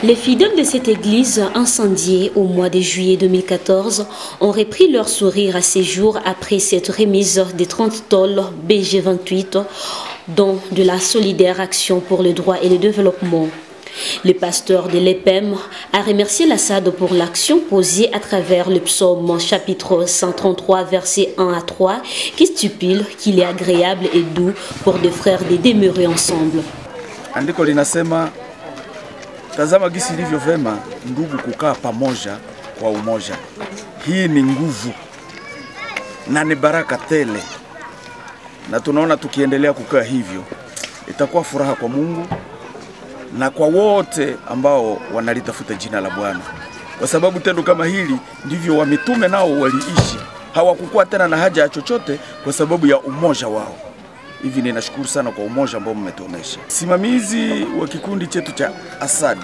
Les fidèles de cette église incendiée au mois de juillet 2014 ont repris leur sourire à ces jours après cette remise des 30 tôles BG28 dont de la solidaire action pour le droit et le développement. Le pasteur de l'EPEM a remercié la SAD pour l'action posée à travers le psaume chapitre 133 versets 1 à 3 qui stipule qu'il est agréable et doux pour deux frères de demeurer ensemble. Andiko linasema tazama gisi ilivyo vema ndugu kukaa pamoja kwa umoja. Hii ni nguvu na ni baraka tele. Na tunaona tukiendelea kukaa hivyo itakuwa furaha kwa Mungu na kwa wote ambao wanalitafuta jina la Bwana. Kwa sababu tendo kama hili ndivyo wa mitume nao waliishi. Hawakukuwa tena na haja ya chochote kwa sababu ya umoja wao. Hivi ninashukuru sana kwa umoja ambao mmetuonesha. Simamizi wa kikundi chetu cha Asad,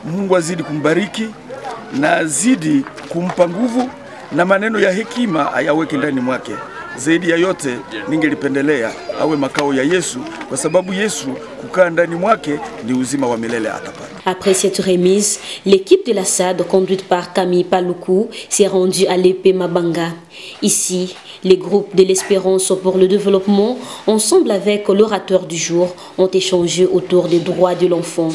Mungu azidi kumbariki na azidi kumpa nguvu na maneno ya hekima ayaweke ndani mwake. Zaidi ya yote ningelipendelea awe makao ya Yesu kwa sababu Yesu kukaa ndani mwake ni uzima wa milele atapata. Après cette remise, l'équipe de la SAD conduite par Camille Paloukou s'est rendue à l'EP Mabanga. Ici, les groupes de l'Espérance pour le développement, ensemble avec l'orateur du jour, ont échangé autour des droits de l'enfant.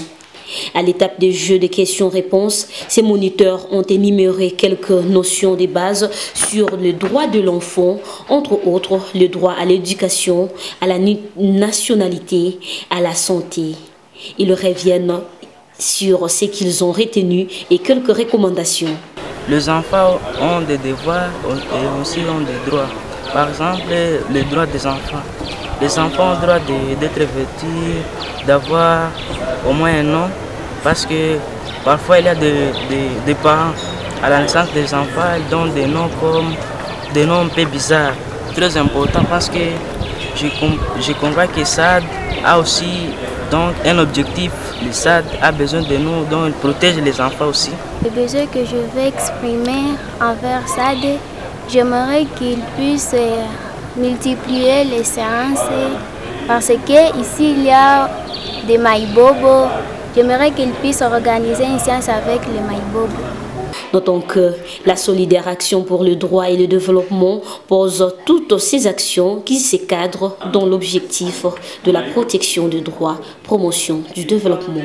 À l'étape des jeux de questions-réponses, ces moniteurs ont énuméré quelques notions de base sur le droit de l'enfant, entre autres le droit à l'éducation, à la nationalité, à la santé. Ils reviennent sur ce qu'ils ont retenu et quelques recommandations. Les enfants ont des devoirs et aussi ont des droits. Par exemple, les droits des enfants. Les enfants ont le droit d'être vêtus, d'avoir au moins un nom, parce que parfois il y a des parents, à la naissance des enfants, ils donnent des noms comme des noms un peu bizarres. Très important parce que je comprends que SAD a aussi donc un objectif. Le SAD a besoin de nous, donc il protège les enfants aussi. Le besoin que je veux exprimer envers SAD, j'aimerais qu'il puisse multiplier les séances parce que ici il y a des maïbobos. J'aimerais qu'il puisse organiser une séance avec les maïbobos. Notons que la solidaire action pour le droit et le développement pose toutes ces actions qui se cadrent dans l'objectif de la protection du droit, promotion du développement.